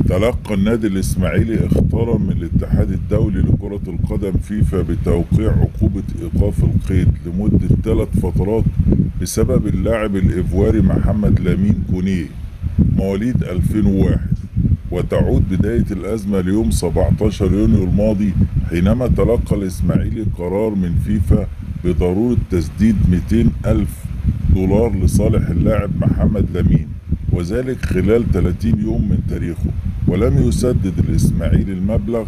تلقى النادي الإسماعيلي اختارا من الاتحاد الدولي لكرة القدم فيفا بتوقيع عقوبة إيقاف القيد لمدة 3 فترات بسبب اللاعب الإيفواري محمد لامين كونيه مواليد 2001. وتعود بداية الأزمة ليوم 17 يونيو الماضي، حينما تلقى الإسماعيلي قرار من فيفا بضرورة تسديد 200 ألف دولار لصالح اللاعب محمد لامين، وذلك خلال 30 يوم من تاريخه، ولم يسدد الإسماعيلي المبلغ.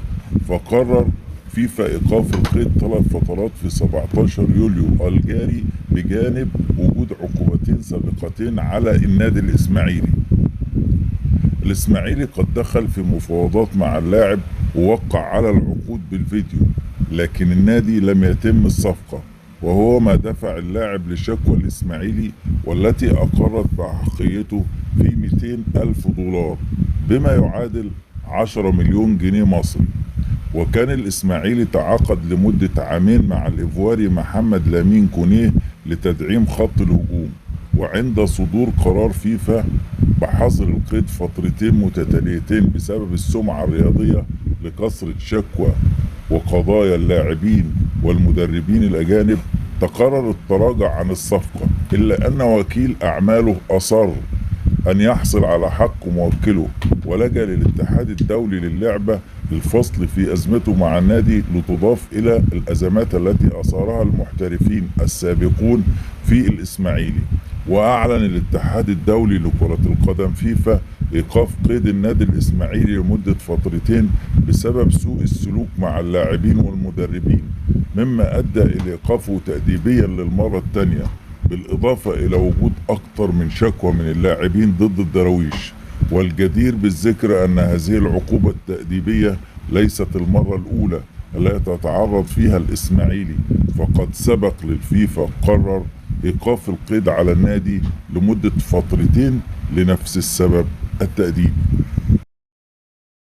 فقرر فيفا إيقاف القيد 3 فترات في 17 يوليو الجاري، بجانب وجود عقوبتين سابقتين على النادي الإسماعيلي. الإسماعيلي قد دخل في مفاوضات مع اللاعب ووقع على العقود بالفيديو، لكن النادي لم يتم الصفقة، وهو ما دفع اللاعب لشكوى الإسماعيلي والتي أقرت بأحقيته في 200 ألف دولار بما يعادل 10 مليون جنيه مصري. وكان الإسماعيلي تعاقد لمدة 2 عام مع الإيفواري محمد لامين كونيه لتدعيم خط الهجوم، وعند صدور قرار فيفا بحظر القيد فترتين متتاليتين بسبب السمعة الرياضية لكثرة شكوى وقضايا اللاعبين والمدربين الأجانب، تقرر التراجع عن الصفقة، إلا أن وكيل أعماله أصر أن يحصل على حق موكله، ولجأ للاتحاد الدولي للعبة للفصل في أزمته مع النادي، لتضاف إلى الأزمات التي أثارها المحترفين السابقون في الإسماعيلي. وأعلن الاتحاد الدولي لكرة القدم فيفا إيقاف قيد النادي الإسماعيلي لمدة فترتين بسبب سوء السلوك مع اللاعبين والمدربين، مما أدى إلى إيقافه تأديبيا للمرة الثانية، بالإضافة إلى وجود أكثر من شكوى من اللاعبين ضد الدراويش. والجدير بالذكر أن هذه العقوبة التأديبية ليست المرة الأولى التي تتعرض فيها الإسماعيلي، فقد سبق للفيفا قرر إيقاف القيد على النادي لمدة فترتين لنفس السبب التأديبي.